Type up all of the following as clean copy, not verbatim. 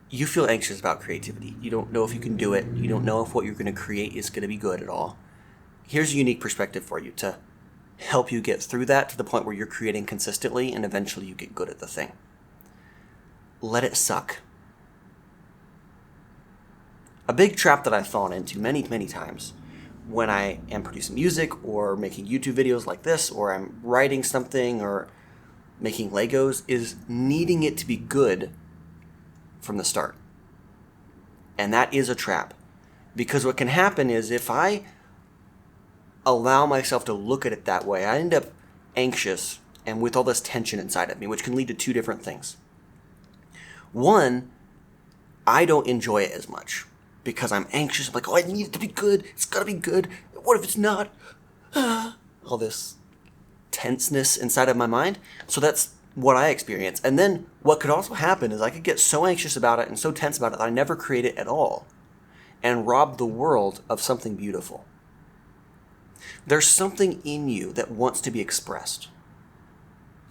you feel anxious about creativity. You don't know if you can do it. You don't know if what you're going to create is going to be good at all. Here's a unique perspective for you to help you get through that to the point where you're creating consistently and eventually you get good at the thing. Let it suck. A big trap that I've fallen into many, many times when I am producing music or making YouTube videos like this, or I'm writing something or making Legos, is needing it to be good from the start. And that is a trap. Because what can happen is if I allow myself to look at it that way, I end up anxious and with all this tension inside of me, which can lead to two different things. One, I don't enjoy it as much because I'm anxious. I'm like, oh, I need it to be good. It's got to be good. What if it's not? All this tenseness inside of my mind. So that's what I experience. And then what could also happen is I could get so anxious about it and so tense about it that I never create it at all and rob the world of something beautiful. There's something in you that wants to be expressed.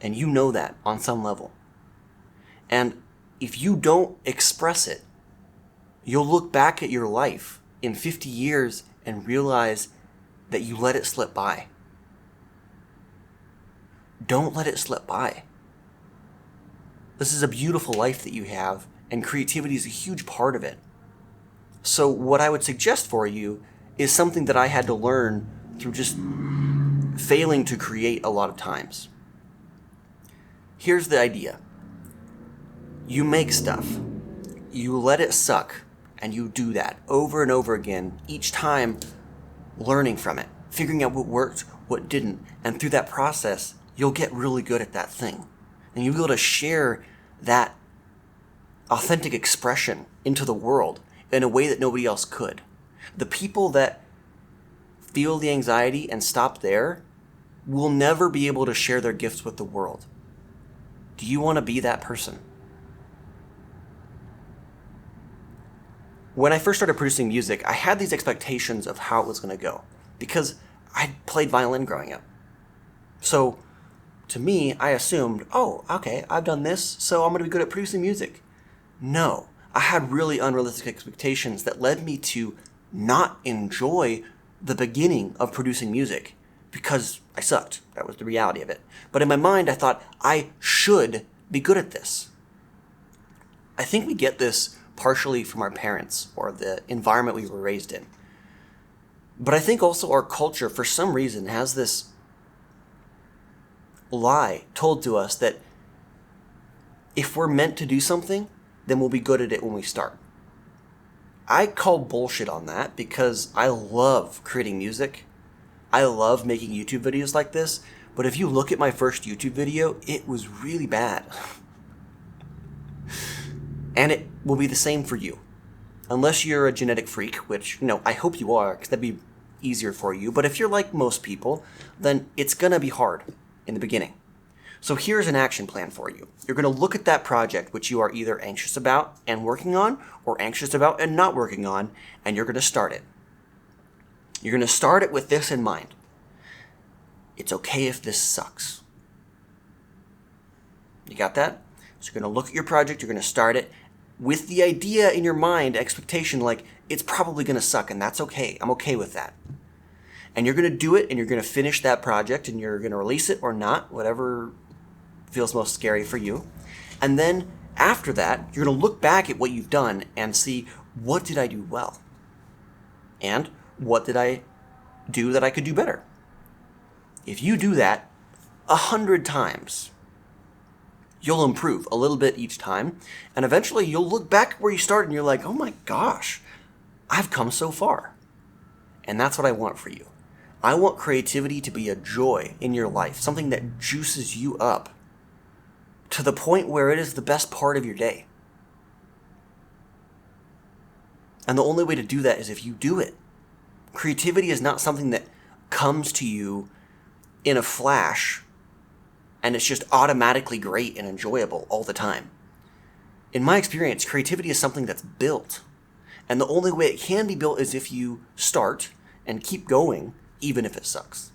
And you know that on some level. And if you don't express it, you'll look back at your life in 50 years and realize that you let it slip by. Don't let it slip by. This is a beautiful life that you have, and creativity is a huge part of it. So what I would suggest for you is something that I had to learn through just failing to create a lot of times. Here's the idea. You make stuff. You let it suck, and you do that over and over again, each time learning from it, figuring out what worked, what didn't, and through that process, you'll get really good at that thing. And you'll be able to share that authentic expression into the world in a way that nobody else could. The people that feel the anxiety and stop there will never be able to share their gifts with the world. Do you want to be that person? When I first started producing music, I had these expectations of how it was going to go because I played violin growing up. So to me, I assumed, oh, okay, I've done this, so I'm going to be good at producing music. No, I had really unrealistic expectations that led me to not enjoy the beginning of producing music because I sucked. That was the reality of it. But in my mind, I thought I should be good at this. I think we get this partially from our parents or the environment we were raised in. But I think also our culture, for some reason, has this lie told to us that if we're meant to do something, then we'll be good at it when we start. I call bullshit on that because I love creating music. I love making YouTube videos like this. But if you look at my first YouTube video, it was really bad. And it will be the same for you. Unless you're a genetic freak, which, I hope you are, because that'd be easier for you. But if you're like most people, then it's going to be hard in the beginning. So here's an action plan for you. You're going to look at that project which you are either anxious about and working on, or anxious about and not working on, and you're going to start it. You're going to start it with this in mind. It's okay if this sucks. You got that? So you're going to look at your project, you're going to start it with the idea in your mind, expectation like it's probably going to suck, and that's okay. I'm okay with that. And you're going to do it, and you're going to finish that project, and you're going to release it or not, whatever feels most scary for you. And then after that, you're going to look back at what you've done and see, what did I do well? And what did I do that I could do better? If you do that 100 times, you'll improve a little bit each time. And eventually you'll look back where you started and you're like, oh my gosh, I've come so far. And that's what I want for you. I want creativity to be a joy in your life, something that juices you up to the point where it is the best part of your day. And the only way to do that is if you do it. Creativity is not something that comes to you in a flash and it's just automatically great and enjoyable all the time. In my experience, creativity is something that's built. And the only way it can be built is if you start and keep going, even if it sucks.